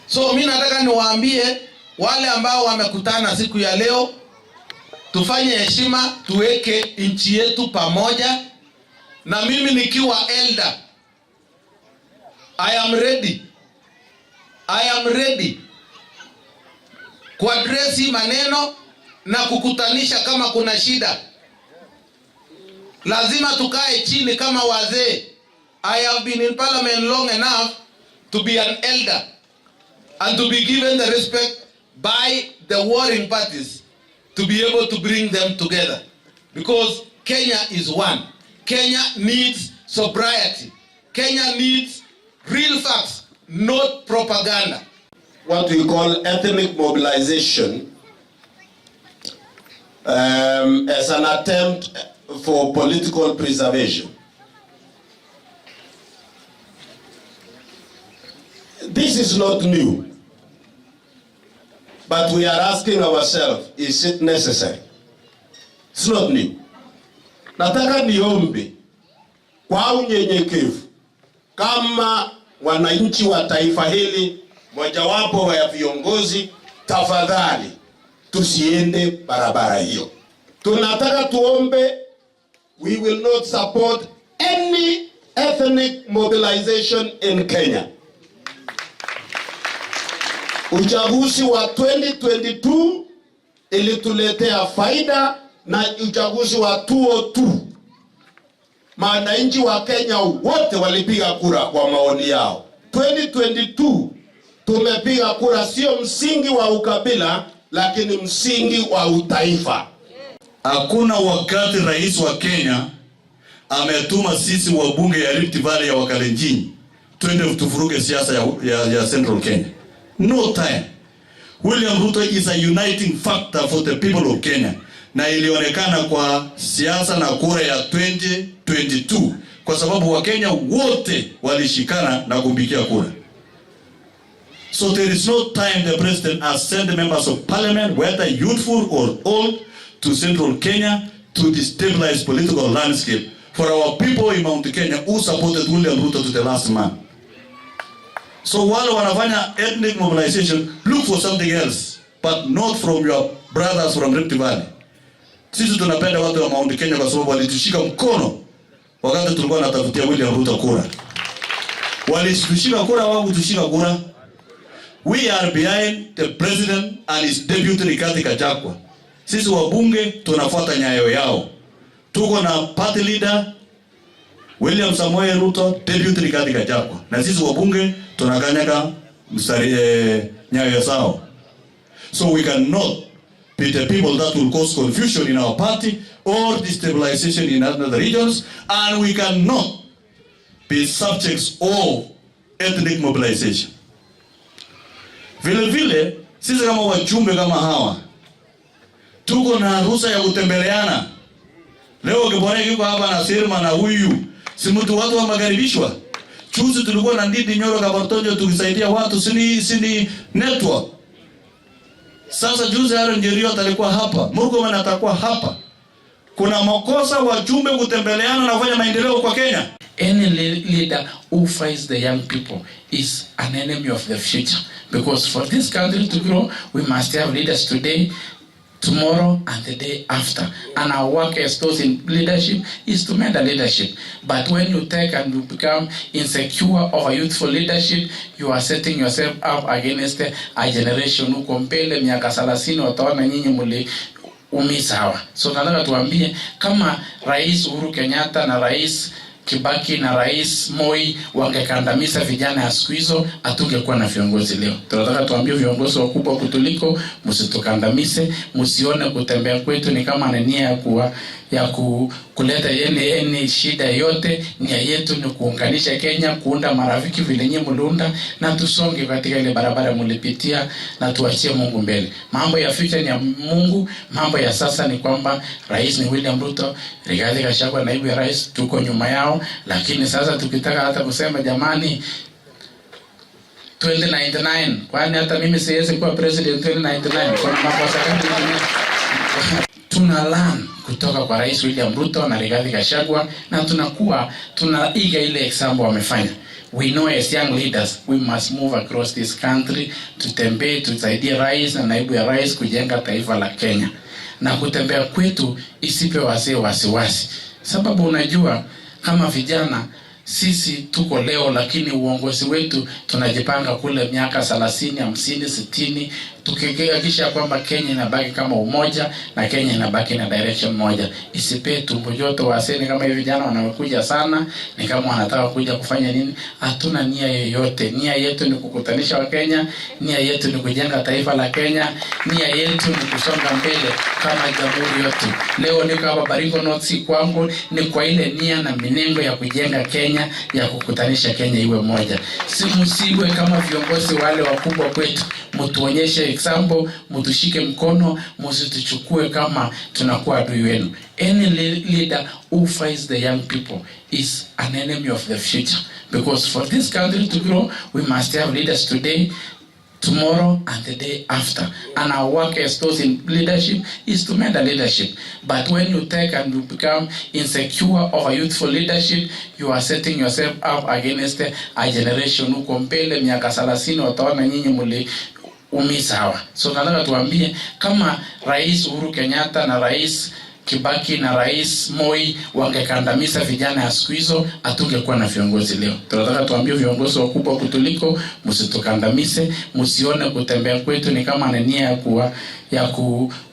So mimi nataka niwaambie wale ambao wamekutana siku ya leo, tufanye heshima, tuweke nchi yetu pamoja. Na mimi nikiwa elder, I am ready kuadresi maneno na kukutanisha kama kuna shida. Lazima tukae chini kama wazee. I have been in parliament long enough to be an elder and to be given the respect by the warring parties to be able to bring them together, because Kenya is one. Kenya needs sobriety. Kenya needs real facts, not propaganda. What we call ethnic mobilization as an attempt for political preservation. This is not new, but we are asking ourselves, is it necessary? It's not new. Nataka niombe kwa unyenyekevu kama wananchi wa taifa hili, mojawapo ya viongozi, tafadhali tusiende barabara hiyo. Tunataka tuombe, we will not support any ethnic mobilization in Kenya. Uchaguzi wa 2022 ilituletea faida, na uchaguzi wa 2002 wananchi wa Kenya wote walipiga kura kwa maoni yao. 2022 tumepiga kura sio msingi wa ukabila, lakini msingi wa utaifa. Hakuna wakati rais wa Kenya ametuma sisi wabunge ya Rift Valley ya Wakalenjin twende tufuruge siasa ya Central Kenya. No time. William Ruto is a uniting factor for the people of Kenya. Na ilionekana kwa siasa na kura ya 2022 kwa sababu Wakenya wote walishikana na kumpigia kura. So there is no time the president has sent members of parliament, whether youthful or old, to Central Kenya to destabilize political landscape for our people in Mount Kenya who supported William Ruto to the last man. So while wanafanya ethnic mobilization, look for something else, but not from your brothers from Rift Valley. Sisi tunapenda watu wa Mount Kenya kwa sababu walitushika mkono wakati tulikuwa tunatafutia William Ruto kura. Walitushika kura, wao kutushika kura. We are behind the president and his deputy Rigathi Gachagua. Sisi wabunge tunafuata nyayo yao. Tuko na party leader William Samoei Ruto, deputy Rigathi Gachagua. Na sisi wabunge tunakanyaga mstari nyayo zao. So we cannot be the people that will cause confusion in our party or destabilization in other regions, and we cannot be subjects of ethnic mobilization. Vile vile, sisi kama wajumbe kama hawa, tuko na ruhusa ya kutembeleana. Leo Kibore yuko hapa na Sirma na huyu, si mtu watu wa makaribishwa. Chuzi tulikuwa na Ndindi Nyoro Kabartonjo tukisaidia watu, sini network. Sasa juzi Aaron Jeriot alikuwa hapa, Murkomen atakuwa hapa. Kuna makosa wajumbe kutembeleana na kufanya maendeleo kwa Kenya. Any leader who fights the young people is an enemy of the future. Because for this country to grow, we must have leaders today, tomorrow, and the day after. And our work as those in leadership is to mentor leadership. But when you take and you become insecure over youthful leadership, you are setting yourself up against a generation who compare miaka 30 wataona nyinyi muli umisawa. So nataka tuambie kama Rais Uhuru Kenyatta na Rais Kibaki na Rais Moi wangekandamiza vijana ya siku hizo, hatungekuwa na viongozi leo. Tunataka tuambie viongozi wakubwa kutuliko, msitukandamize, msione kutembea kwetu ni kama nia kuleta yene shida yote. Nia yetu ni kuunganisha Kenya, kuunda marafiki vile nyinyi mliunda, na tusonge katika ile barabara mlipitia, na tuachie Mungu mbele. Mambo ya future ni ya Mungu, mambo ya sasa ni kwamba rais ni William Ruto, Rigathi Gachagua naibu ya rais, tuko nyuma yao. Lakini sasa tukitaka hata kusema jamani 2099, kwani hata mimi siwezi kuwa president 2099 kwa makosa gani? Tuna learn kutoka kwa Rais William Ruto na Rigathi Gachagua, na tunaiga ile example wamefanya. we know as young leaders we must move across this country, tutembee, tusaidie rais na naibu ya rais kujenga taifa la Kenya. Na kutembea kwetu isipe wazee wasiwasi, sababu unajua kama vijana sisi tuko leo, lakini uongozi wetu tunajipanga kule miaka 30, 50, 60, tukihakikisha kwamba Kenya inabaki kama umoja na Kenya inabaki na direction moja. Isipe tumbo joto waseni kama hivi vijana wanakuja sana, ni kama wanataka kuja kufanya nini? Hatuna nia yoyote. Nia yetu ni kukutanisha wa Kenya, nia yetu ni kujenga taifa la Kenya, nia yetu ni kusonga mbele kama jamhuri yote. Leo niko hapa Baringo North, si kwangu, ni kwa ile nia na minengo ya kujenga Kenya, ya kukutanisha Kenya iwe moja. Si msiwe kama viongozi wale wakubwa kwetu, mtuonyeshe example, mtushike mkono, msituchukue kama tunakuwa adui wenu. Any leader who fights the young people is an enemy of the future, because for this country to grow we must have leaders today, tomorrow and the day after, and our work as those in leadership is to mentor leadership. But when you take and you become insecure of a youthful leadership, you are setting yourself up against a generation who mbele miaka 30 wataona nyinyi muli umisawa. So nataka tuambie kama Rais Uhuru Kenyatta na Rais Kibaki na Rais Moi wangekandamiza vijana ya siku hizo, hatungekuwa na viongozi leo. Tunataka tuambie viongozi wakubwa kutuliko, msitukandamize, msione kutembea kwetu ni kama nia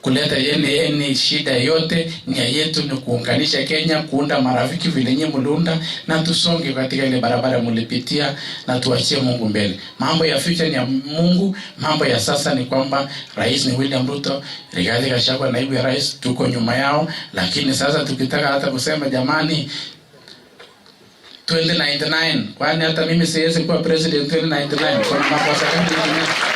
kuleta yene shida yote. Nia yetu ni kuunganisha Kenya, kuunda marafiki vile nyinyi mliunda, na tusonge katika ile barabara mlipitia, na tuachie Mungu mbele. Mambo ya future ni ya Mungu, mambo ya sasa ni kwamba rais ni William Ruto, Rigathi Gachagua naibu ya rais, tuko nyuma yao. Lakini sasa tukitaka hata kusema jamani 2099, kwani hata mimi siwezi kuwa president 2099 kwa mambo ya